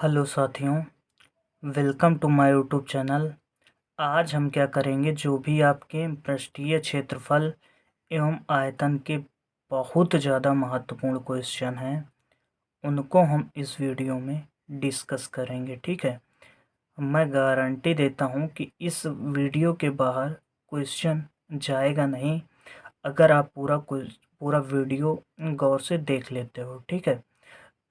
Hello साथियों, welcome to my YouTube channel. आज हम क्या करेंगे, जो भी आपके पृष्ठीय क्षेत्रफल एवं आयतन के बहुत ज़्यादा महत्वपूर्ण क्वेश्चन हैं, उनको हम इस वीडियो में डिस्कस करेंगे। ठीक है, मैं गारंटी देता हूँ कि इस वीडियो के बाहर क्वेश्चन जाएगा नहीं, अगर आप पूरा वीडियो गौर से देख लेते हो। ठीक है,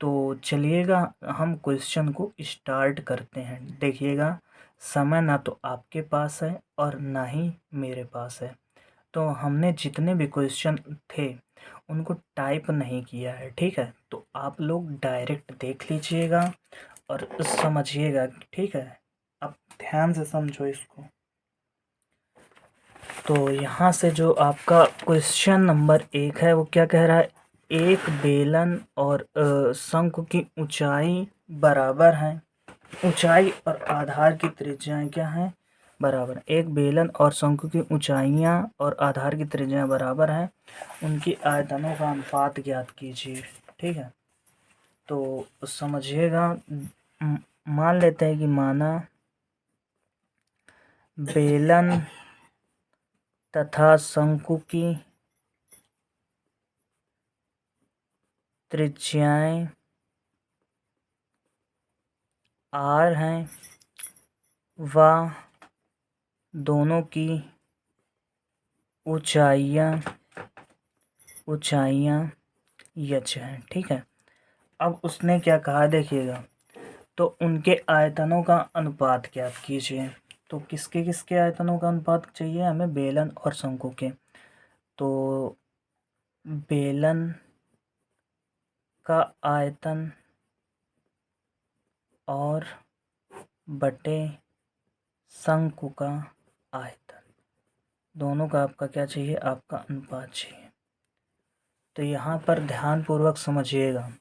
तो चलिएगा हम क्वेश्चन को स्टार्ट करते हैं। देखिएगा, समय ना तो आपके पास है और ना ही मेरे पास है, तो हमने जितने भी क्वेश्चन थे उनको टाइप नहीं किया है। ठीक है, तो आप लोग डायरेक्ट देख लीजिएगा और समझिएगा। ठीक है, आप ध्यान से समझो इसको। तो यहाँ से जो आपका क्वेश्चन नंबर 1 है वो क्या कह रहा है, एक बेलन और शंकु की ऊंचाई बराबर है। ऊंचाई और आधार की त्रिज्याएं क्या हैं, बराबर। एक बेलन और शंकु की ऊंचाइयां और आधार की त्रिज्याएं बराबर हैं, उनकी आयतनों का अनुपात ज्ञात कीजिए। ठीक है, तो समझिएगा। मान लेते हैं कि माना बेलन तथा शंकु की त्रिज्याएं आर हैं व दोनों की ऊंचाइयां यच हैं। ठीक है, अब उसने क्या कहा, देखिएगा, तो उनके आयतनों का अनुपात ज्ञात कीजिए। तो किसके किसके आयतनों का अनुपात चाहिए हमें, बेलन और शंकु के। तो बेलन का आयतन और बटे शंकु का आयतन, दोनों का आपका क्या चाहिए, आपका अनुपात चाहिए। तो यहाँ पर ध्यानपूर्वक समझिएगा,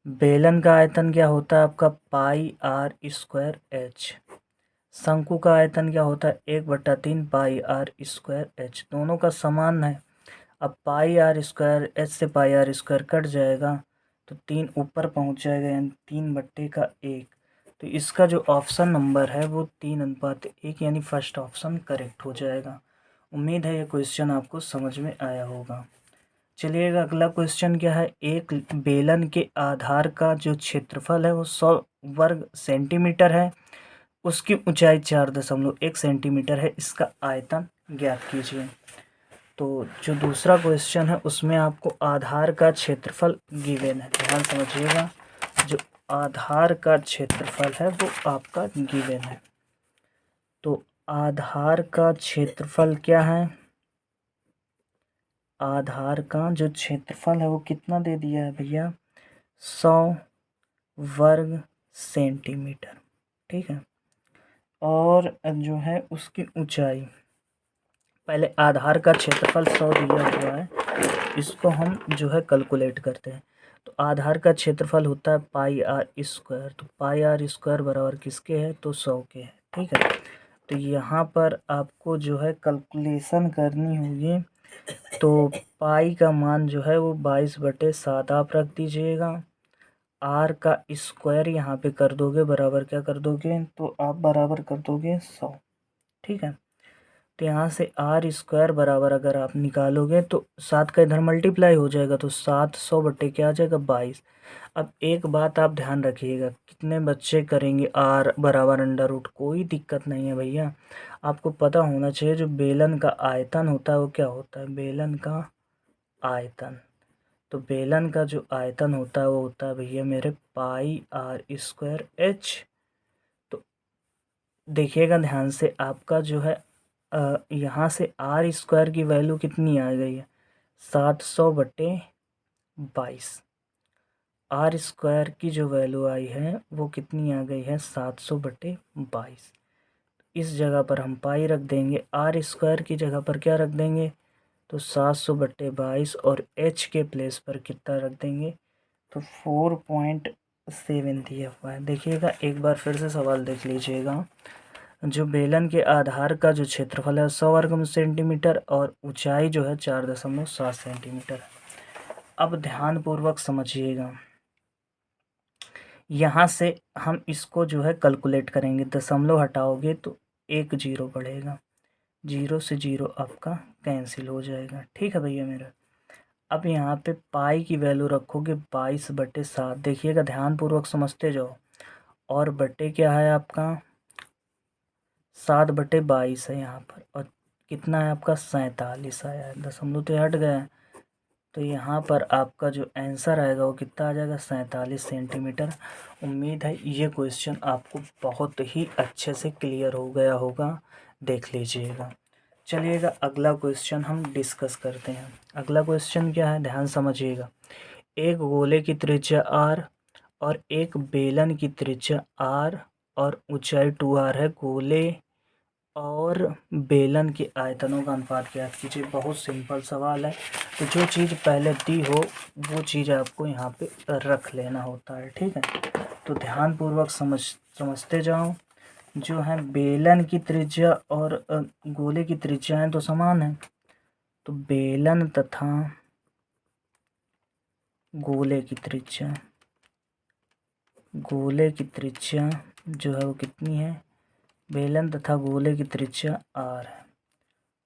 बेलन का आयतन क्या होता है आपका, पाई आर स्क्वायर एच। शंकु का आयतन क्या होता है, 1/3 पाई आर स्क्वायर एच। दोनों का समान है। अब पाई आर स्क्वायर एच से पाई आर स्क्वायर कट जाएगा, तो 3 ऊपर पहुंच जाएगा, यानी 3/1। तो इसका जो ऑप्शन नंबर है वो 3:1, यानी फर्स्ट ऑप्शन करेक्ट हो जाएगा। उम्मीद है ये क्वेश्चन आपको समझ में आया होगा। चलिएगा, अगला क्वेश्चन क्या है, एक बेलन के आधार का जो क्षेत्रफल है वो 100 वर्ग सेंटीमीटर है, उसकी ऊंचाई 4.1 सेंटीमीटर है, इसका आयतन ज्ञात कीजिए। तो जो दूसरा क्वेश्चन है उसमें आपको आधार का क्षेत्रफल गिवन है। ध्यान समझिएगा, जो आधार का क्षेत्रफल है वो आपका गिवन है। तो आधार का क्षेत्रफल क्या है, आधार का जो क्षेत्रफल है वो कितना दे दिया है भैया, 100 वर्ग सेंटीमीटर। ठीक है, और जो है उसकी ऊंचाई, पहले आधार का क्षेत्रफल 100 दिया हुआ है, इसको हम जो है कैलकुलेट करते हैं। तो आधार का क्षेत्रफल होता है पाई आर स्क्वायर, तो पाई आर स्क्वायर बराबर किसके है, तो 100 के है। ठीक है, तो यहाँ पर आपको जो है कैलकुलेशन करनी होगी। तो पाई का मान जो है वो 22/7 आप रख दीजिएगा। आर का स्क्वायर यहाँ पे कर दोगे, बराबर क्या कर दोगे, तो आप बराबर कर दोगे 100। ठीक है, तो यहाँ से आर स्क्वायर बराबर अगर आप निकालोगे तो 7 का इधर मल्टीप्लाई हो जाएगा, तो 700 बटे क्या आ जाएगा, 22। अब एक बात आप ध्यान रखिएगा, कितने बच्चे करेंगे आर बराबर अंडर रूट, कोई दिक्कत नहीं है भैया, आपको पता होना चाहिए जो बेलन का आयतन होता है वो क्या होता है, बेलन का आयतन। तो बेलन का जो आयतन होता है वो होता है भैया मेरे पाई आर स्क्वायर एच। तो देखिएगा ध्यान से, आपका जो है यहाँ से आर स्क्वायर की वैल्यू कितनी आ गई है, 700/22। आर स्क्वायर की जो वैल्यू आई है वो कितनी आ गई है, 700/22। इस जगह पर हम पाई रख देंगे, आर स्क्वायर की जगह पर क्या रख देंगे, तो 700/22, और एच के प्लेस पर कितना रख देंगे, तो 4.7 दिया हुआ है। देखिएगा, एक बार फिर से सवाल देख लीजिएगा। जो बेलन के आधार का जो क्षेत्रफल है 100 वर्ग सेंटीमीटर और ऊंचाई जो है 4.7 सेंटीमीटर। अब ध्यानपूर्वक समझिएगा, यहाँ से हम इसको जो है कैलकुलेट करेंगे, दशमलव हटाओगे तो एक जीरो बढ़ेगा, जीरो से जीरो आपका कैंसिल हो जाएगा। ठीक है भैया मेरा। अब यहाँ पे पाई की वैल्यू रखोगे 22/7, देखिएगा ध्यानपूर्वक समझते जाओ। और बटे क्या है आपका 7/22 है यहाँ पर, और कितना है आपका 47 आया है, दशमलव तो हट गया है। तो यहाँ पर आपका जो आंसर आएगा वो कितना आ जाएगा 47 सेंटीमीटर। उम्मीद है ये क्वेश्चन आपको बहुत ही अच्छे से क्लियर हो गया होगा, देख लीजिएगा। चलिएगा अगला क्वेश्चन हम डिस्कस करते हैं। अगला क्वेश्चन क्या है, ध्यान समझिएगा। एक गोले की त्रिज्या r और एक बेलन की त्रिज्या r और ऊंचाई 2r है। गोले और बेलन के आयतनों का अनुपात ज्ञात कीजिए। बहुत सिंपल सवाल है, तो जो चीज़ पहले दी हो वो चीज़ आपको यहाँ पे रख लेना होता है। ठीक है, तो ध्यानपूर्वक समझते जाओ। जो है बेलन की त्रिज्या और गोले की त्रिज्याएं तो समान है, तो बेलन तथा गोले की त्रिज्या जो है वो कितनी है, बेलन तथा गोले की त्रिज्या r है।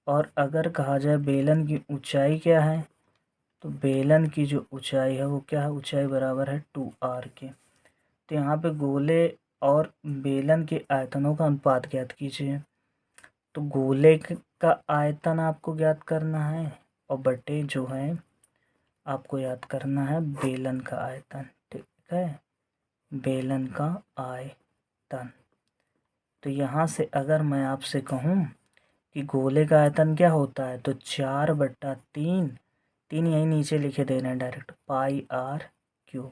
और अगर कहा जाए बेलन की ऊंचाई क्या है, तो बेलन की जो ऊंचाई है वो क्या है, ऊंचाई बराबर है 2r के। तो यहाँ पे गोले और बेलन के आयतनों का अनुपात ज्ञात कीजिए। तो गोले का आयतन आपको ज्ञात करना है, और बटे जो है आपको याद करना है बेलन का आयतन। ठीक है, बेलन का आयतन। तो यहाँ से अगर मैं आपसे कहूँ कि गोले का आयतन क्या होता है, तो 4/3, तीन यहीं नीचे लिखे देना है डायरेक्ट, πr³।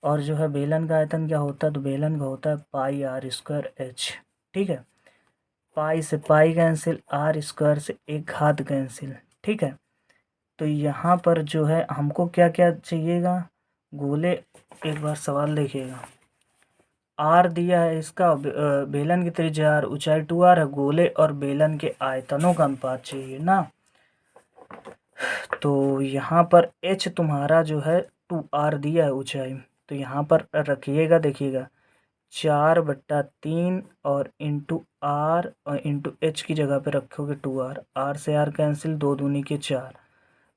और जो है बेलन का आयतन क्या होता है, तो बेलन का होता है πr²h। ठीक है, पाई से पाई कैंसिल, r² से एक घात कैंसिल। ठीक है, तो यहाँ पर जो है हमको क्या क्या चाहिएगा, गोले, एक बार सवाल देखिएगा। r दिया है इसका, बेलन की त्रिज्या r, ऊंचाई 2r है, गोले और बेलन के आयतनों का अनुपात चाहिए ना। तो यहाँ पर h तुम्हारा जो है 2r दिया है ऊंचाई, तो यहाँ पर रखिएगा, देखिएगा 4/3 और इंटू r और इंटू h की जगह पे रखोगे 2r, r से r कैंसिल, 2 दूनी के 4,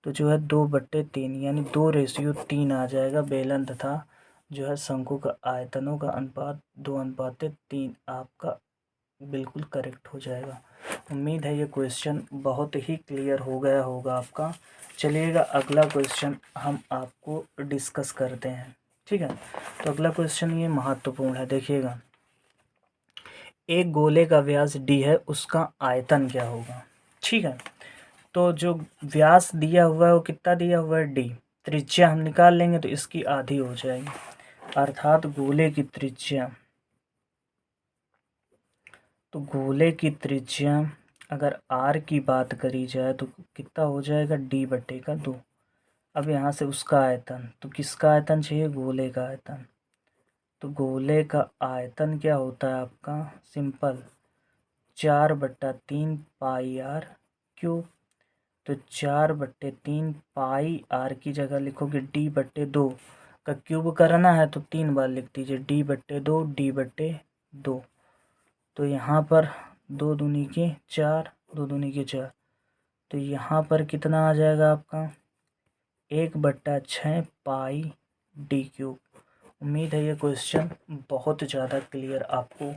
तो जो है 2/3 यानी 2:3 आ जाएगा। बेलन तथा जो है शंकु का आयतनों का अनुपात 2:3 आपका बिल्कुल करेक्ट हो जाएगा। उम्मीद है ये क्वेश्चन बहुत ही क्लियर हो गया होगा आपका। चलिएगा अगला क्वेश्चन हम आपको डिस्कस करते हैं। ठीक है, तो अगला क्वेश्चन ये महत्वपूर्ण है, देखिएगा। एक गोले का व्यास d है, उसका आयतन क्या होगा। ठीक है, तो जो व्यास दिया हुआ है वो कितना दिया हुआ है, d। त्रिज्या हम निकाल लेंगे तो इसकी आधी हो जाएगी, अर्थात गोले की त्रिज्या, तो गोले की त्रिज्या अगर r की बात करी जाए तो कितना हो जाएगा, d/2। अब यहाँ से उसका आयतन, तो किसका आयतन चाहिए, गोले का आयतन। तो गोले का आयतन क्या होता है आपका, सिंपल 4/3 πr³। तो 4/3 πr की जगह लिखोगे d/2, का क्यूब करना है तो 3 बार लिख दीजिए, d/2 d/2। तो यहाँ पर 2 दूनी के 4, 2 दूनी के 4, तो यहाँ पर कितना आ जाएगा आपका 1/6 πd³। उम्मीद है ये क्वेश्चन बहुत ज़्यादा क्लियर आपको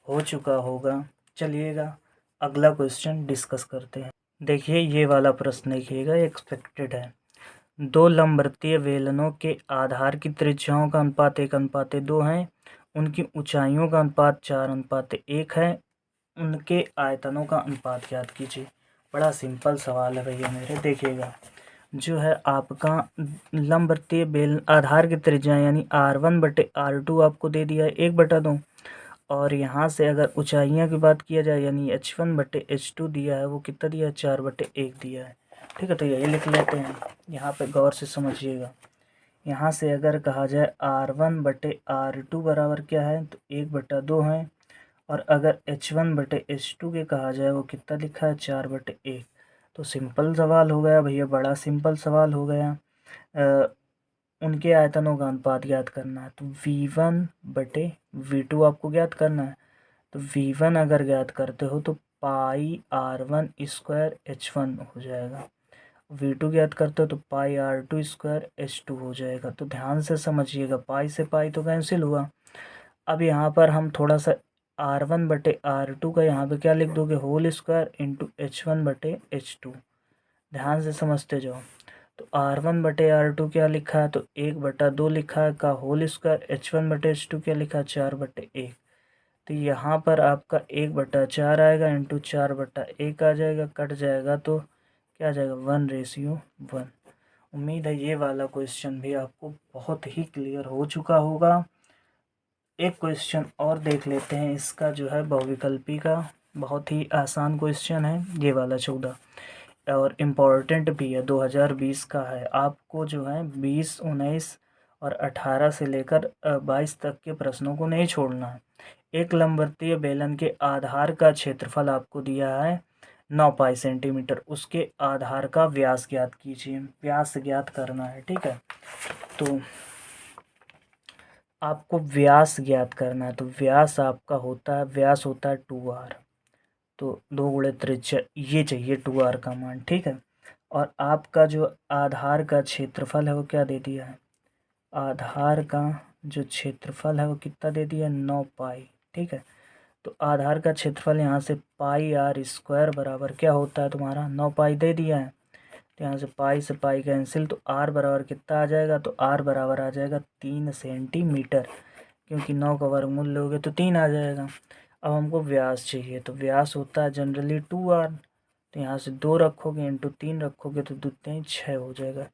हो चुका होगा। चलिएगा अगला क्वेश्चन डिस्कस करते हैं। देखिए ये वाला प्रश्न देखिएगा, एक्सपेक्टेड है। दो लंबवृत्तीय बेलनों के आधार की त्रिज्याओं का अनुपात 1:2 है, उनकी ऊंचाइयों का अनुपात 4:1 है, उनके आयतनों का अनुपात ज्ञात कीजिए। बड़ा सिंपल सवाल है भैया मेरे। देखिएगा जो है आपका लंबवृत्तीय बेलन आधार की त्रिज्या यानी r1/r2 आपको दे दिया है 1/2, और यहाँ से अगर ऊंचाइयाँ की बात किया जाए यानी h1/h2 दिया है, वो कितना दिया है 4/1 दिया है। ठीक है, तो यही लिख लेते हैं। यहाँ पे गौर से समझिएगा। यहाँ से अगर कहा जाए r1/r2 बराबर क्या है, तो 1/2 है, और अगर h1/h2 के कहा जाए वो कितना लिखा है 4/1। तो सिंपल सवाल हो गया भैया, बड़ा सिंपल सवाल हो गया। उनके आयतनों का अनुपात ज्ञात करना है। तो V1/V2 आपको ज्ञात करना है। तो V1 अगर ज्ञात करते हो तो πr1² H1 हो जाएगा। V2 ज्ञात करते हो तो πr2² H2 हो जाएगा। तो ध्यान से समझिएगा, पाई से पाई तो कैंसिल हुआ। अब यहाँ पर हम थोड़ा सा R1/R2 का यहाँ पे क्या लिख दोगे, होल स्क्वायर इंटू H1/H2। ध्यान से समझते जाओ। तो R1/R2 क्या लिखा है, तो 1/2 लिखा है, का होल स्क्वायर। H1/H2 क्या लिखा है, 4/1। तो यहाँ पर आपका 1/4 आएगा इंटू 4/1 आ जाएगा, कट जाएगा तो क्या आ जाएगा, 1:1। उम्मीद है ये वाला क्वेश्चन भी आपको बहुत ही क्लियर हो चुका होगा। एक क्वेश्चन और देख लेते हैं, इसका जो है बहुविकल्पी का, बहुत ही आसान क्वेश्चन है ये वाला 14, और इम्पॉर्टेंट भी है, 2020 का है। आपको जो है 20, 19 और 18 से लेकर 22 तक के प्रश्नों को नहीं छोड़ना है। एक लंबवृत्तीय बेलन के आधार का क्षेत्रफल आपको दिया है 9 पाई सेंटीमीटर, उसके आधार का व्यास ज्ञात कीजिए। व्यास ज्ञात करना है, ठीक है। तो आपको व्यास ज्ञात करना है, तो व्यास आपका होता है, व्यास होता है 2r, तो 2 गुणे त्रिज्या, ये चाहिए 2r का मान, ठीक है। और आपका जो आधार का क्षेत्रफल है वो क्या दे दिया है, आधार का जो क्षेत्रफल है वो कितना दे दिया है, 9 पाई, ठीक है। तो आधार का क्षेत्रफल यहाँ से πr² बराबर क्या होता है तुम्हारा, 9 पाई दे दिया है। तो यहाँ से पाई से पाई कैंसिल, तो r बराबर कितना आ जाएगा, तो r बराबर आ जाएगा 3 सेंटीमीटर, क्योंकि 9 का वर्गमूल लोगे तो 3 आ जाएगा। अब हमको व्यास चाहिए, तो व्यास होता है जनरली 2r, तो यहाँ से 2 रखोगे इंटू 3 रखोगे तो 2 3 6 हो जाएगा,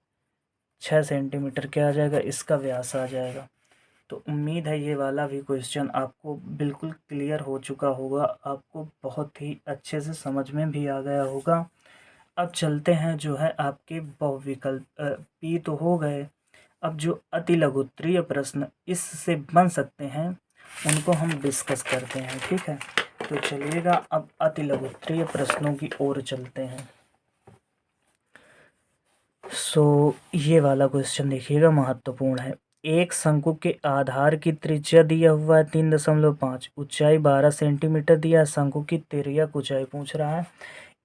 6 सेंटीमीटर क्या आ जाएगा, इसका व्यास आ जाएगा। तो उम्मीद है ये वाला भी क्वेश्चन आपको बिल्कुल क्लियर हो चुका होगा, आपको बहुत ही अच्छे से समझ में भी आ गया होगा। अब चलते हैं जो है आपके बहुविकल्प पी तो हो गए, अब जो अति लघुत्तरीय प्रश्न इससे बन सकते हैं उनको हम डिस्कस करते हैं, ठीक है। तो चलिएगा अब अति लघुत्तरीय प्रश्नों की ओर चलते हैं। ये वाला क्वेश्चन देखिएगा, महत्वपूर्ण है। एक शंकु के आधार की त्रिज्या दिया हुआ है 3.5, ऊंचाई 12 सेंटीमीटर दिया है, शंकु की तिर्यक ऊंचाई पूछ रहा है।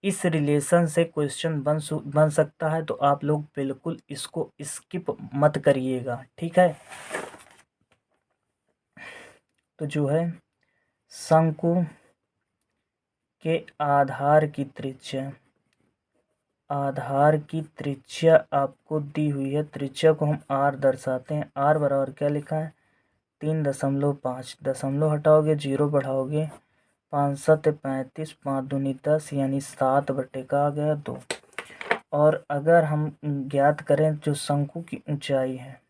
इस रिलेशन से क्वेश्चन बन सकता है, तो आप लोग बिल्कुल इसको स्किप मत करिएगा, ठीक है। तो जो है शंकु के आधार की त्रिज्या आपको दी हुई है, त्रिज्या को हम r दर्शाते हैं। r बराबर क्या लिखा है, 3.5, दशमलव हटाओगे 0 बढ़ाओगे, 5 7 35, 5 दूनी 10, यानी 7 का आ गया 2। और अगर हम ज्ञात करें जो शंकु की ऊंचाई है,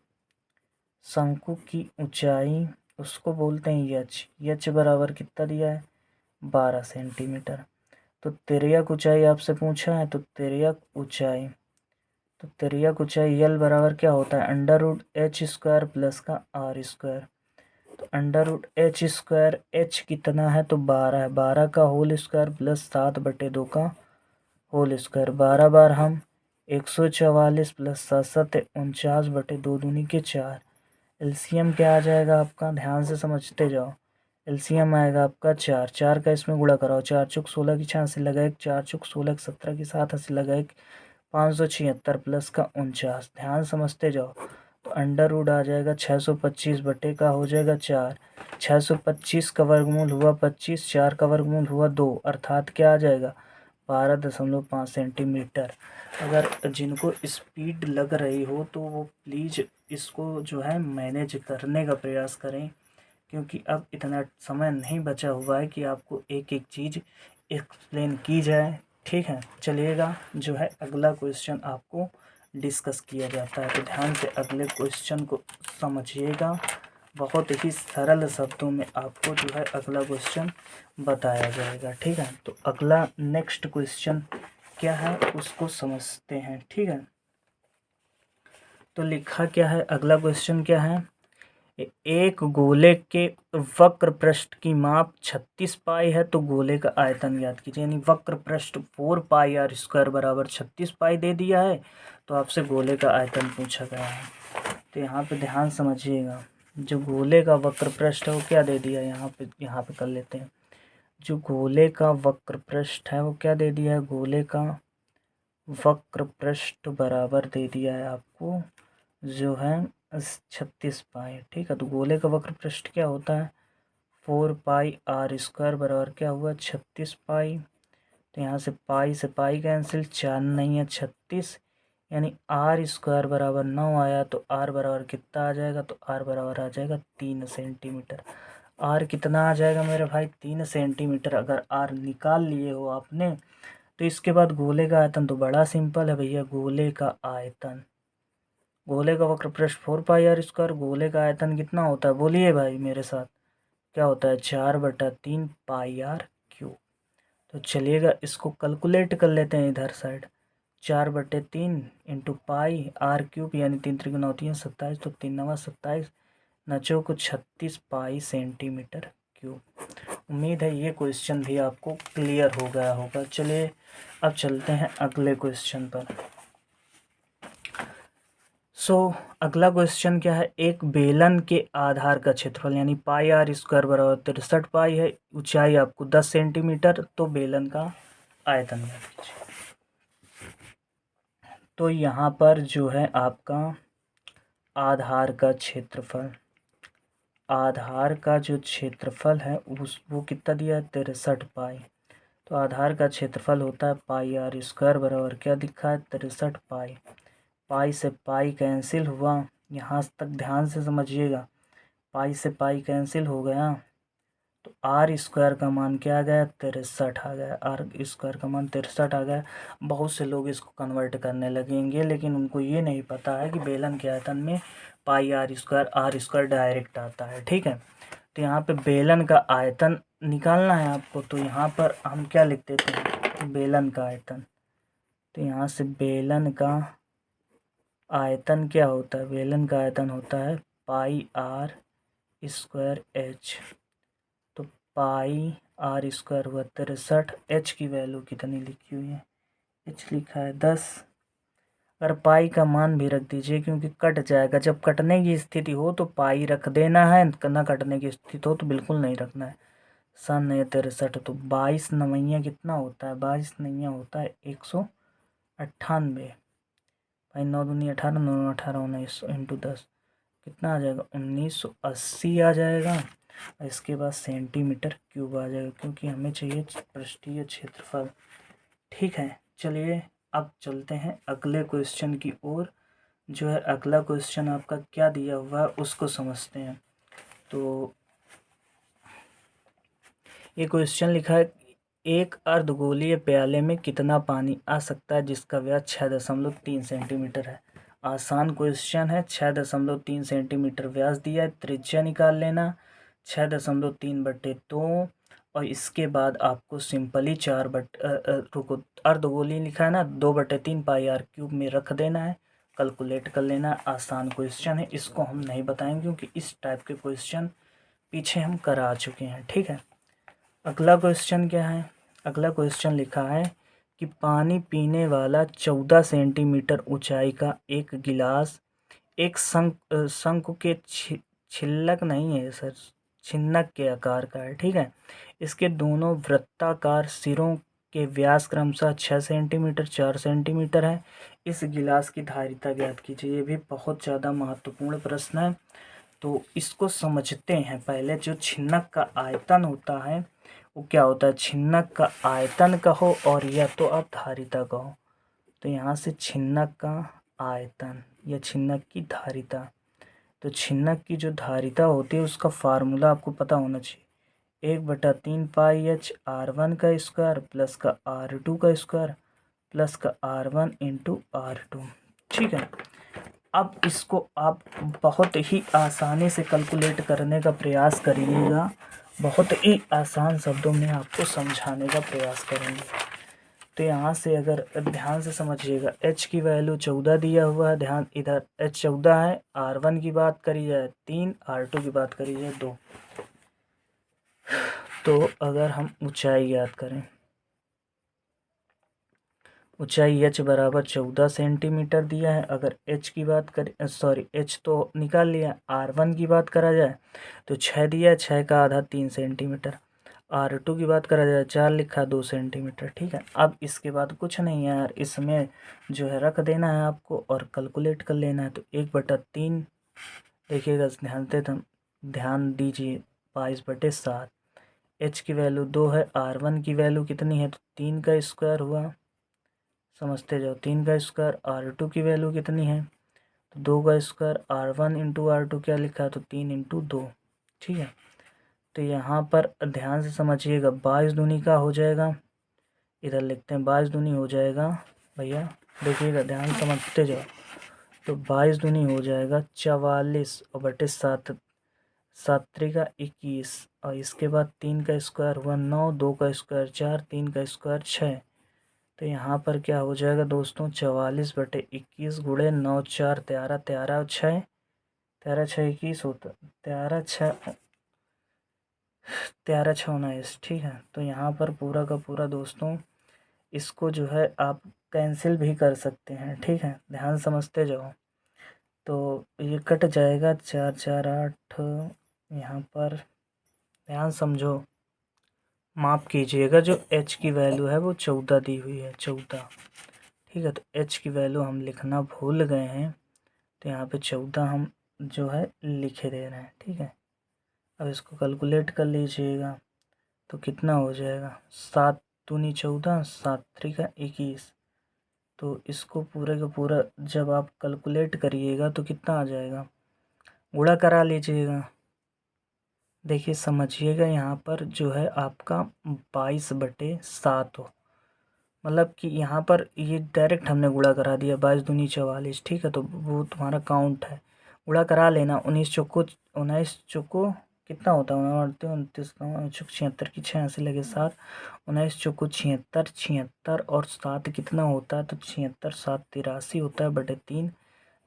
शंकु की ऊंचाई उसको बोलते हैं यच बराबर कितना दिया है, 12 सेंटीमीटर। तो तिर्यक ऊंचाई आपसे पूछा है, तो तिर्यक ऊंचाई यल बराबर क्या होता है, √h² प्लस का r²। तो √h², h कितना है, तो 12 है, 12 का होल स्क्वायर प्लस 7/2 का होल स्क्वायर। 12 बार हम 144 प्लस 7 7 49/2 दूनी के 4। एलसीएम क्या आ जाएगा आपका, ध्यान से समझते जाओ। एलसीएम आएगा आपका 4, 4 का इसमें गुणा कराओ, 4 चौक 16 की 6 से लगा 1, 4 चौक 16 17 की 7 से लगा 1, 576 प्लस का 49। ध्यान समझते जाओ। तो अंडर रूट आ जाएगा 625 का हो जाएगा 4, 625 का वर्गमूल हुआ 25, 4 का वर्गमूल हुआ 2, अर्थात क्या आ जाएगा, 12.5 सेंटीमीटर। अगर जिनको स्पीड लग रही हो तो वो प्लीज़ इसको जो है मैनेज करने का प्रयास करें, क्योंकि अब इतना समय नहीं बचा हुआ है कि आपको एक एक चीज़ एक्सप्लेन की जाए, ठीक है। चलिएगा जो है अगला क्वेश्चन आपको डिस्कस किया जाता है, तो ध्यान से अगले क्वेश्चन को समझिएगा। बहुत ही सरल शब्दों में आपको जो है अगला क्वेश्चन बताया जाएगा, ठीक है। तो अगला नेक्स्ट क्वेश्चन क्या है उसको समझते हैं, ठीक है। तो लिखा क्या है, अगला क्वेश्चन क्या है, एक गोले के वक्र पृष्ठ की माप 36 पाई है, तो गोले का आयतन ज्ञात कीजिए। यानी वक्र पृष्ठ 4πr² बराबर 36 पाई दे दिया है, तो आपसे गोले का आयतन पूछा गया है। तो यहाँ पे ध्यान समझिएगा, जो गोले का वक्र पृष्ठ है वो क्या दे दिया, यहाँ पे कर लेते हैं। जो गोले का वक्र पृष्ठ है वो क्या दे दिया है, गोले का वक्र पृष्ठ बराबर दे दिया है आपको जो है 36 पाई। ठीक है, तो गोले का वक्र पृष्ठ क्या होता है, 4 पाई r² बराबर क्या हुआ 36 पाई। तो यहाँ से पाई कैंसिल, 4 नहीं है 36, यानी r² बराबर 9 आया। तो r बराबर कितना आ जाएगा, तो r बराबर आ जाएगा 3 सेंटीमीटर। r कितना आ जाएगा मेरे भाई, 3 सेंटीमीटर। अगर r निकाल लिए हो आपने, तो इसके बाद गोले का आयतन तो बड़ा सिंपल है भैया, गोले का आयतन, गोले का वक्र पृष्ठ 4 पाई r², गोले का आयतन कितना होता है, बोलिए भाई मेरे साथ, क्या होता है 4/3 पाई r³ तो चलिएगा इसको कैलकुलेट कर लेते हैं इधर साइड। 4/3 इंटू पाई r³ यानी 3×3 = 27, तो 3×9 = 27, नचो को 36 पाई सेंटीमीटर क्यूब। उम्मीद है ये क्वेश्चन भी आपको क्लियर हो गया होगा। चलिए अब चलते हैं अगले क्वेश्चन पर। अगला क्वेश्चन क्या है, एक बेलन के आधार का क्षेत्रफल यानी πr² बराबर 63 पाई है, ऊंचाई आपको 10 सेंटीमीटर, तो बेलन का आयतन है। तो यहाँ पर जो है आपका आधार का क्षेत्रफल, आधार का जो क्षेत्रफल है वो कितना दिया है 63 पाई। तो आधार का क्षेत्रफल होता है πr² बराबर क्या दिखा है 63 पाई। पाई से पाई कैंसिल हुआ, यहाँ तक ध्यान से समझिएगा, पाई से पाई कैंसिल हो गया, तो r² का मान क्या आ गया 63 आ गया, r² का मान 63 आ गया। बहुत से लोग इसको कन्वर्ट करने लगेंगे, लेकिन उनको ये नहीं पता है कि बेलन के आयतन में r² डायरेक्ट आता है। ठीक है, तो यहाँ पे बेलन का आयतन निकालना है आपको, तो यहाँ पर हम क्या लिख देते हैं, बेलन का आयतन। तो यहाँ से बेलन का आयतन क्या होता है, बेलन का आयतन होता है πr²h। तो πr² हुआ 63, h की वैल्यू कितनी लिखी हुई है, h लिखा है 10। अगर पाई का मान भी रख दीजिए, क्योंकि कट जाएगा, जब कटने की स्थिति हो तो पाई रख देना है, ना कटने की स्थिति हो तो बिल्कुल नहीं रखना है। 63, तो 22 नवैया कितना होता है, 22 नवैया होता है 198। भाई 9 दूनी 18, 9 18 19 इंटू 10 कितना आ जाएगा 1980 आ जाएगा। और इसके बाद सेंटीमीटर क्यूब आ जाएगा, क्योंकि हमें चाहिए पृष्ठीय क्षेत्रफल। ठीक है, चलिए अब चलते हैं अगले क्वेश्चन की ओर। जो है अगला क्वेश्चन आपका क्या दिया हुआ है उसको समझते हैं। तो ये क्वेश्चन लिखा है, एक अर्धगोलीय प्याले में कितना पानी आ सकता है जिसका व्यास 6.3 सेंटीमीटर है। आसान क्वेश्चन है, 6.3 सेंटीमीटर व्यास दिया है, त्रिज्या निकाल लेना 6.3/2, और इसके बाद आपको सिंपली रुको, अर्धगोलीय लिखा है ना, 2/3 पाई r³ में रख देना है, कैलकुलेट कर लेना। आसान क्वेश्चन है, इसको हम नहीं बताएंगे क्योंकि इस टाइप के क्वेश्चन पीछे हम करा चुके हैं। ठीक है, अगला क्वेश्चन क्या है, अगला क्वेश्चन लिखा है कि पानी पीने वाला 14 सेंटीमीटर ऊंचाई का एक गिलास एक शंकु के छिल्लक नहीं है सर, छिन्नक के आकार का है। ठीक है, इसके दोनों वृत्ताकार सिरों के व्यास क्रमशः 6 सेंटीमीटर 4 सेंटीमीटर है। इस गिलास की धारिता ज्ञात कीजिए। ये भी बहुत ज़्यादा महत्वपूर्ण प्रश्न है, तो इसको समझते हैं पहले। जो छिन्नक का आयतन होता है वो क्या होता है, छिन्नक का आयतन कहो और या तो आप धारिता कहो। तो यहाँ से छिन्नक का आयतन या छिन्नक की धारिता, तो छिन्नक की जो धारिता होती है उसका फार्मूला आपको पता होना चाहिए, 1/3 पाई h r1 का स्क्वायर प्लस का r2 का स्क्वायर प्लस का r1 इंटू r2। ठीक है, अब इसको आप बहुत ही आसानी से कैलकुलेट करने का प्रयास करिएगा, बहुत ही आसान शब्दों में आपको समझाने का प्रयास करेंगे। तो यहाँ से अगर ध्यान से समझिएगा, h की वैल्यू 14 दिया हुआ है, ध्यान इधर h 14 है, r1 की बात करी जाए 3, r2 की बात करी जाए 2। तो अगर हम ऊंचाई याद करें, ऊंचाई h बराबर 14 सेंटीमीटर दिया है। अगर h की बात करें, सॉरी h तो निकाल लिया, r1 की बात करा जाए तो 6 दिया है, 6 का आधा 3 सेंटीमीटर। r2 की बात करा जाए 4 लिखा 2 सेंटीमीटर। ठीक है, अब इसके बाद कुछ नहीं है यार, इसमें जो है रख देना है आपको और कैलकुलेट कर लेना है। तो 1/3 देखिएगा, ध्यान दीजिए, 22/7। h की वैल्यू 2 है, r1 की वैल्यू कितनी है तो 3 का स्क्वायर हुआ, समझते जाओ, 3 का स्क्वायर। r2 की वैल्यू कितनी है तो 2 का स्क्वायर। r1 इंटू r2 क्या लिखा है तो 3 इंटू 2। ठीक है, तो यहाँ पर ध्यान से समझिएगा, 22 दूनी का हो जाएगा, इधर लिखते हैं 22 दूनी हो जाएगा भैया, देखिएगा ध्यान समझते जाओ। तो 22 दूनी हो जाएगा 44 और बटे 7, 7 त्रिका 21, और इसके बाद 3 का स्क्वायर हुआ 9, 2 का स्क्वायर 4, 3 का स्क्वायर 6। तो यहाँ पर क्या हो जाएगा दोस्तों, 44/21 गुणे 9 4 13, 13 6, 13 6 21 होता, 13 6 13 6 19। ठीक है, तो यहाँ पर पूरा का पूरा दोस्तों, इसको जो है आप कैंसिल भी कर सकते हैं। ठीक है, ध्यान समझते जाओ। तो ये कट जाएगा, 4 4 8, यहाँ पर ध्यान समझो, माफ़ कीजिएगा, जो h की वैल्यू है वो 14 दी हुई है, 14। ठीक है, तो h की वैल्यू हम लिखना भूल गए हैं, तो यहाँ पे 14 हम जो है लिखे दे रहे हैं। ठीक है, अब इसको कैलकुलेट कर लीजिएगा तो कितना हो जाएगा, 7 दूनी 14, 7 त्रिका 21। तो इसको पूरे का पूरा जब आप कैलकुलेट करिएगा तो कितना आ जाएगा, गुणा करा लीजिएगा। देखिए समझिएगा, यहाँ पर जो है आपका 22/7 हो, मतलब कि यहाँ पर ये डायरेक्ट हमने गुणा करा दिया, 22 दूनी 44। ठीक है, तो वो तुम्हारा काउंट है, गुणा करा लेना। 19 चौको कितना होता है, 29 29 76 की 6 ऐसे लगे 7, 19 चौको 76, 76 और 7 कितना होता है तो 76 7 83 होता है बटे 3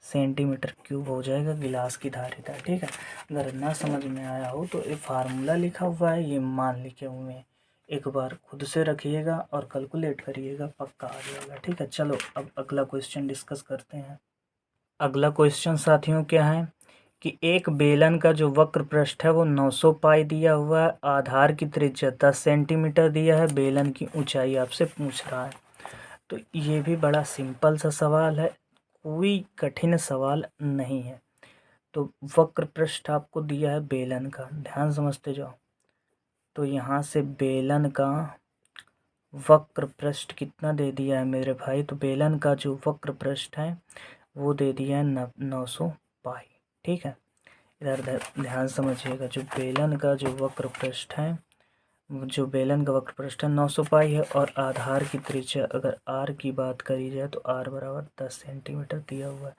सेंटीमीटर क्यूब हो जाएगा गिलास की धारिता। ठीक है, अगर ना समझ में आया हो तो ये फार्मूला लिखा हुआ है, ये मान लिखे हुए हैं, एक बार खुद से रखिएगा और कैलकुलेट करिएगा, पक्का आ जाएगा। ठीक है, चलो अब अगला क्वेश्चन डिस्कस करते हैं। अगला क्वेश्चन साथियों क्या है कि एक बेलन का जो वक्र पृष्ठ है वो 900 पाई दिया हुआ है, आधार की त्रिज्या 10 सेंटीमीटर दिया है, बेलन की ऊंचाई आपसे पूछ रहा है। तो ये भी बड़ा सिंपल सा सवाल है, कोई कठिन सवाल नहीं है। तो वक्र पृष्ठ आपको दिया है बेलन का, ध्यान समझते जाओ। तो यहाँ से बेलन का वक्र पृष्ठ कितना दे दिया है मेरे भाई, तो बेलन का जो वक्र पृष्ठ है वो दे दिया है 900 पाई। ठीक है, इधर ध्यान समझिएगा, जो बेलन का जो वक्र पृष्ठ है, जो बेलन का वक्र पृष्ठ है 900 पाई है, और आधार की त्रिज्या अगर r की बात करी जाए तो r बराबर 10 सेंटीमीटर दिया हुआ है।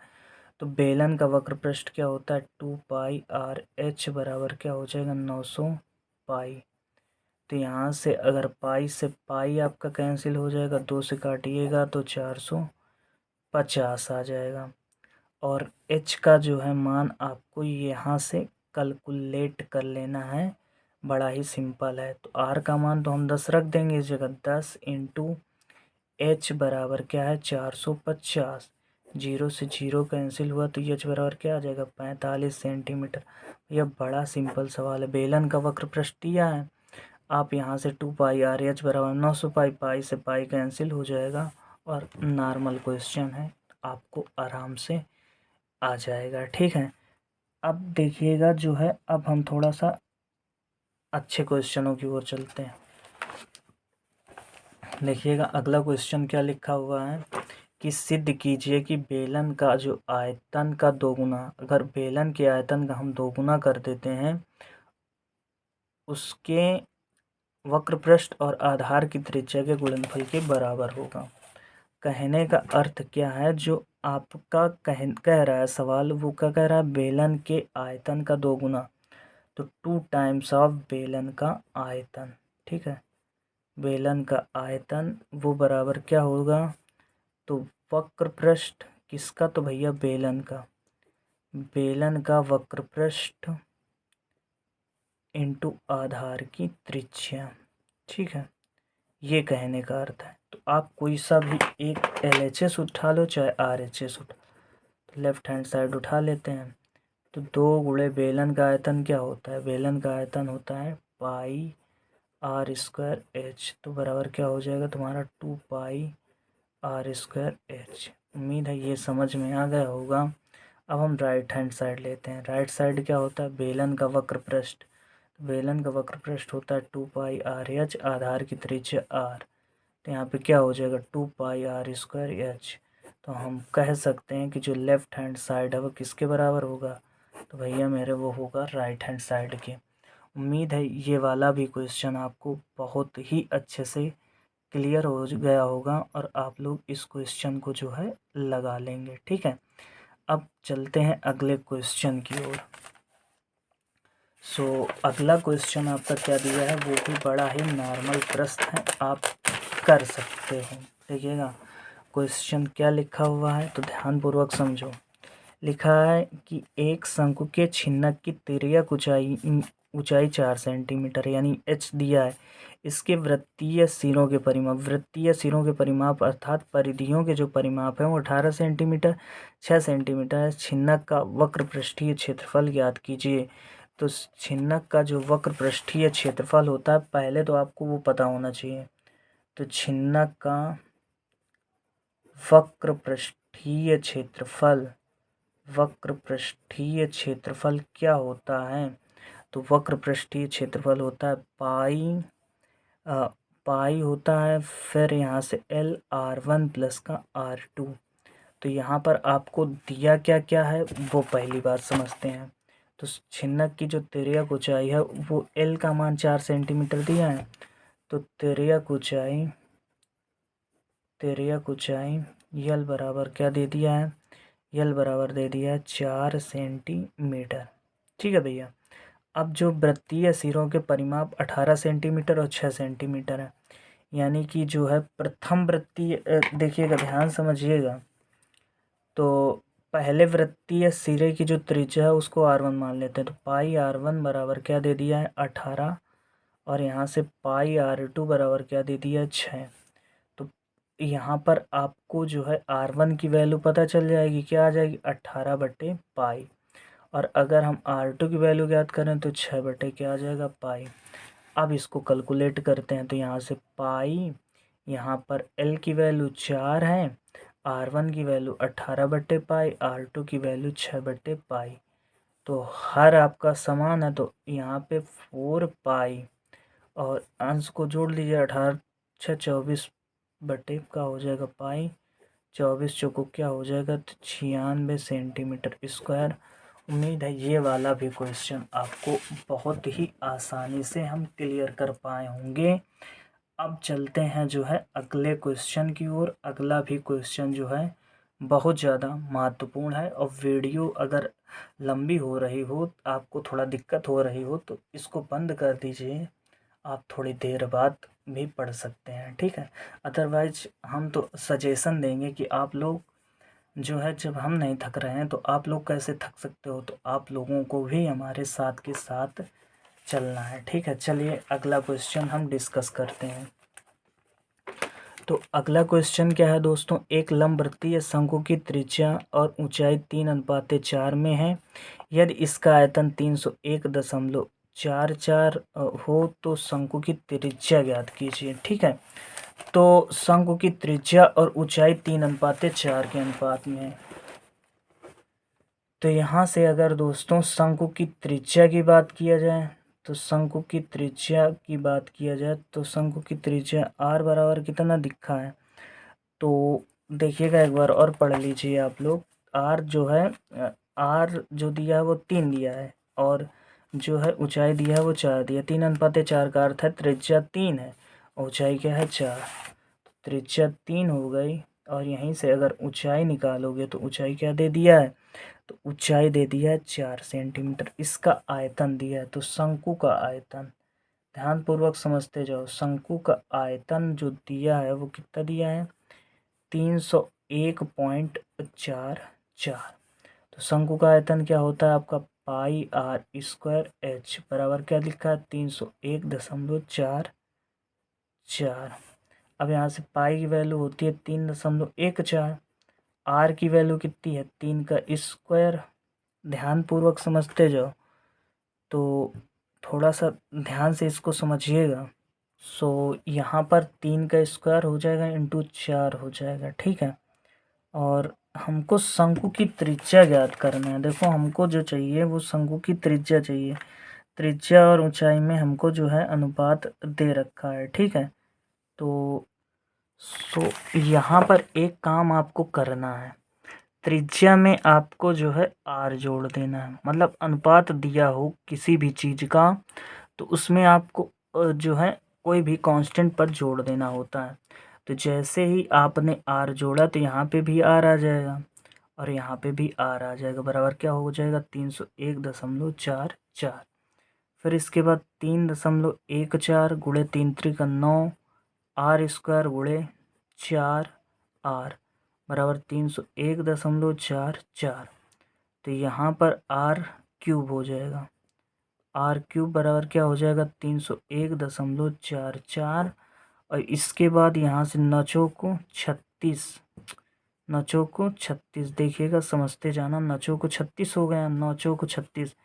तो बेलन का वक्र पृष्ठ क्या होता है 2πr/h बराबर क्या हो जाएगा 900 पाई। तो यहाँ से अगर पाई से पाई आपका कैंसिल हो जाएगा, 2 से काटिएगा तो 450 आ जाएगा। और h का जो है मान आपको यहाँ से कैलकुलेट कर लेना है, बड़ा ही सिंपल है। तो r का मान तो हम 10 रख देंगे इस जगह, 10 इंटू h बराबर क्या है 450, 0 से 0 कैंसिल हुआ तो h बराबर क्या आ जाएगा 45 सेंटीमीटर। यह बड़ा सिंपल सवाल है, बेलन का वक्र पृष्ठ दिया है, आप यहाँ से 2πr/h बराबर 900 पाई, पाई से पाई कैंसिल हो जाएगा और नॉर्मल क्वेश्चन है, आपको आराम से आ जाएगा। ठीक है, अब देखिएगा जो है, अब हम थोड़ा सा अच्छे क्वेश्चनों की ओर चलते हैं। देखिएगा अगला क्वेश्चन क्या लिखा हुआ है कि सिद्ध कीजिए कि बेलन का जो आयतन का दोगुना, अगर बेलन के आयतन का हम दोगुना कर देते हैं, उसके वक्र पृष्ठ और आधार की त्रिज्या के गुणनफल के बराबर होगा। कहने का अर्थ क्या है, जो आपका कह रहा है सवाल, वो क्या कह रहा है, बेलन के आयतन का दोगुना, तो 2 टाइम्स ऑफ बेलन का आयतन। ठीक है, बेलन का आयतन वो बराबर क्या होगा, तो वक्र पृष्ठ किसका, तो भैया बेलन का, बेलन का वक्र पृष्ठ इंटू आधार की त्रिज्या। ठीक है, ये कहने का अर्थ है। तो आप कोई सा भी एक LHS उठा लो चाहे RHS उठा, तो लेफ्ट हैंड साइड उठा लेते हैं। तो 2 गुणे बेलन का आयतन क्या होता है? बेलन का आयतन होता है पाई r²h, तो बराबर क्या हो जाएगा तुम्हारा 2 पाई r²h। उम्मीद है ये समझ में आ गया होगा। अब हम राइट हैंड साइड लेते हैं। राइट साइड क्या होता है? बेलन का वक्र पृष्ठ। बेलन का वक्र पृष्ठ होता है 2 पाई RH, आधार की त्रिज्या r। तो यहाँ पे क्या हो जाएगा 2 पाई r²h। तो हम कह सकते हैं कि जो लेफ्ट हैंड साइड है वो किसके बराबर होगा? तो भैया मेरे वो होगा राइट हैंड साइड के। उम्मीद है ये वाला भी क्वेश्चन आपको बहुत ही अच्छे से क्लियर हो गया होगा और आप लोग इस क्वेश्चन को जो है लगा लेंगे। ठीक है, अब चलते हैं अगले क्वेश्चन की ओर। अगला क्वेश्चन आपका क्या दिया है? वो भी बड़ा ही नॉर्मल प्रश्न है, आप कर सकते हो। देखिएगा क्वेश्चन क्या लिखा हुआ है, तो ध्यानपूर्वक समझो। लिखा है कि एक शंकु के छिन्नक की तिर्यक ऊंचाई 4 सेंटीमीटर यानी h दिया है। इसके वृत्तीय सिरों के परिमाप अर्थात परिधियों के जो परिमाप है वो 18 सेंटीमीटर 6 सेंटीमीटर है। छिन्नक का वक्र पृष्ठीय क्षेत्रफल ज्ञात कीजिए। तो छिन्नक का जो वक्र पृष्ठीय क्षेत्रफल होता है, पहले तो आपको वो पता होना चाहिए। तो छिन्नक का वक्र पृष्ठीय क्षेत्रफल क्या होता है? तो वक्र पृष्ठीय क्षेत्रफल होता है पाई होता है, फिर यहाँ से L/r1 प्लस का r2। तो यहाँ पर आपको दिया क्या क्या है वो पहली बात समझते हैं। तो छिन्नक की जो तिर्यक ऊंचाई है वो L का मान 4 सेंटीमीटर दिया है। तो तिर्यक ऊंचाई L बराबर क्या दे दिया है? L बराबर दे दिया है 4 सेंटीमीटर। ठीक है भैया। अब जो वृत्तीय सिरों के परिमाप 18 सेंटीमीटर और 6 सेंटीमीटर है, यानी कि जो है प्रथम वृत्तीय, देखिएगा ध्यान समझिएगा। तो पहले वृत्तीय सिरे की जो त्रिज्या है उसको r1 मान लेते हैं। तो पाई r1 बराबर क्या दे दिया है 18, और यहाँ से पाई r2 बराबर क्या दे दिया है 6। तो यहाँ पर आपको जो है r1 की वैल्यू पता चल जाएगी, क्या आ जाएगी 18/पाई। और अगर हम r2 की वैल्यू ज्ञात करें तो 6 क्या आ जाएगा पाई। अब इसको कैलकुलेट करते हैं। तो यहाँ से पाई, यहाँ पर L की वैल्यू 4 है, r1 की वैल्यू 18/पाई, r2 की वैल्यू 6/पाई। तो हर आपका समान है, तो यहाँ पे 4 पाई और अंश को जोड़ लीजिए, 18 6 24 बटे का हो जाएगा पाई, 24 चौको क्या हो जाएगा, तो 96 सेंटीमीटर स्क्वायर। उम्मीद है ये वाला भी क्वेश्चन आपको बहुत ही आसानी से हम क्लियर कर पाए होंगे। अब चलते हैं जो है अगले क्वेश्चन की ओर। अगला भी क्वेश्चन जो है बहुत ज़्यादा महत्वपूर्ण है, और वीडियो अगर लंबी हो रही हो, आपको थोड़ा दिक्कत हो रही हो, तो इसको बंद कर दीजिए। आप थोड़ी देर बाद भी पढ़ सकते हैं, ठीक है। अदरवाइज हम तो सजेशन देंगे कि आप लोग जो है, जब हम नहीं थक रहे हैं तो आप लोग कैसे थक सकते हो। तो आप लोगों को भी हमारे साथ के साथ चलना है, ठीक है। चलिए अगला क्वेश्चन हम डिस्कस करते हैं। तो अगला क्वेश्चन क्या है दोस्तों? एक लंबवृत्तीय शंकु की त्रिज्या और ऊंचाई 3:4 में है। यदि इसका आयतन 301.44 हो तो शंकु की त्रिज्या ज्ञात कीजिए। ठीक है, तो शंकु की त्रिज्या और ऊंचाई 3:4 के अनुपात में है। तो यहाँ से अगर दोस्तों शंकु की त्रिज्या की बात किया जाए, तो शंकु की त्रिज्या r बराबर कितना दिखा है, तो देखिएगा एक बार और पढ़ लीजिए आप लोग। r जो है, r जो दिया है वो 3 दिया है, और जो है ऊंचाई दिया है वो 4 दिया। 3:4 का अर्थ है त्रिज्या 3 है, ऊंचाई क्या है 4। त्रिज्या 3 हो गई, और यहीं से अगर ऊंचाई निकालोगे तो ऊंचाई क्या दे दिया है, तो ऊंचाई दे दिया है 4 सेंटीमीटर। इसका आयतन दिया है, तो शंकु का आयतन ध्यानपूर्वक समझते जाओ। शंकु का आयतन जो दिया है वो कितना दिया है, 301.44। तो शंकु का आयतन क्या होता है आपका, पाई r²h बराबर क्या लिखा है 301.44। अब यहाँ से पाई की वैल्यू होती है 3.14। आर की वैल्यू कितनी है 3 का स्क्वायर। ध्यानपूर्वक समझते जाओ, तो थोड़ा सा ध्यान से इसको समझिएगा। यहाँ पर 3 का स्क्वायर हो जाएगा इंटू 4 हो जाएगा, ठीक है। और हमको शंकु की त्रिज्या ज्ञात करना है। देखो हमको जो चाहिए वो शंकु की त्रिज्या चाहिए। त्रिज्या और ऊंचाई में हमको जो है अनुपात दे रखा है, ठीक है। तो यहाँ पर एक काम आपको करना है, त्रिज्या में आपको जो है आर जोड़ देना है। मतलब अनुपात दिया हो किसी भी चीज़ का तो उसमें आपको जो है कोई भी कांस्टेंट पर जोड़ देना होता है। तो जैसे ही आपने आर जोड़ा तो यहाँ पे भी आर आ जाएगा और यहाँ पे भी आर आ जाएगा। बराबर क्या हो जाएगा 301.44। फिर इसके बाद 3.14 गुणे 3 त्रिक 9 आर स्क्वायर गुणे 4 आर बराबर 301.44। तो यहाँ पर आर क्यूब हो जाएगा। आर क्यूब बराबर क्या हो जाएगा 301.44। और इसके बाद यहाँ से नचों को 36 देखिएगा, समझते जाना। नचों को 36 हो गया, नचों को 36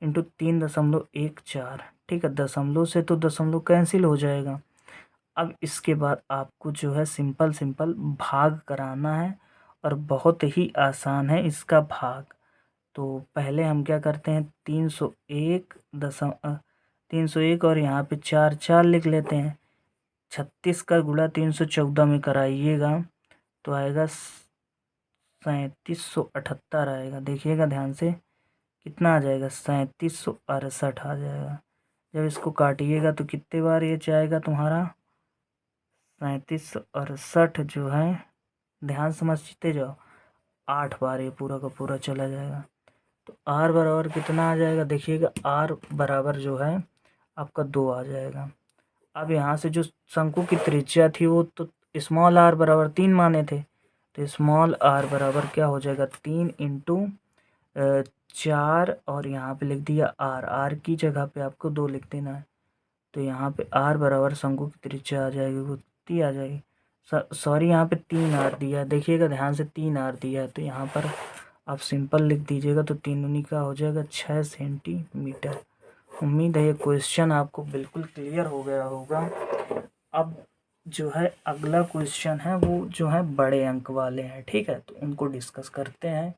इंटू 3.14, ठीक है। दशमलव से तो दशमलव कैंसिल हो जाएगा। अब इसके बाद आपको जो है सिंपल भाग कराना है और बहुत ही आसान है इसका भाग। तो पहले हम क्या करते हैं 301 और यहाँ पे 4 लिख लेते हैं। 36 का गुणा 314 में कराइएगा तो आएगा 3778 आएगा। देखिएगा ध्यान से कितना आ जाएगा 3768 आ जाएगा। जब इसको काटिएगा तो कितने बार ये जाएगा तुम्हारा 3768 जो है, ध्यान समझते जाओ, 8 बार ये पूरा का पूरा चला जाएगा। तो आर बराबर कितना आ जाएगा देखिएगा, आर बराबर जो है आपका 2 आ जाएगा। अब यहाँ से जो शंकु की त्रिज्या थी वो तो स्मॉल आर बराबर 3 माने थे, तो स्मॉल आर बराबर क्या हो जाएगा 3 इंटू 4 और यहाँ पे लिख दिया आर की जगह पे आपको 2 लिख देना है। तो यहाँ पे आर बराबर शंकु की त्रिज्या आ जाएगी, वो 3 आ जाएगी। सॉरी यहाँ पे 3 आर दिया है, देखिएगा ध्यान से 3 आर दिया है। तो यहाँ पर आप सिंपल लिख दीजिएगा तो 3 दूनी का हो जाएगा 6 सेंटीमीटर। उम्मीद है ये क्वेश्चन आपको बिल्कुल क्लियर हो गया होगा। अब जो है अगला क्वेश्चन है वो जो है बड़े अंक वाले हैं, ठीक है। तो उनको डिस्कस करते हैं।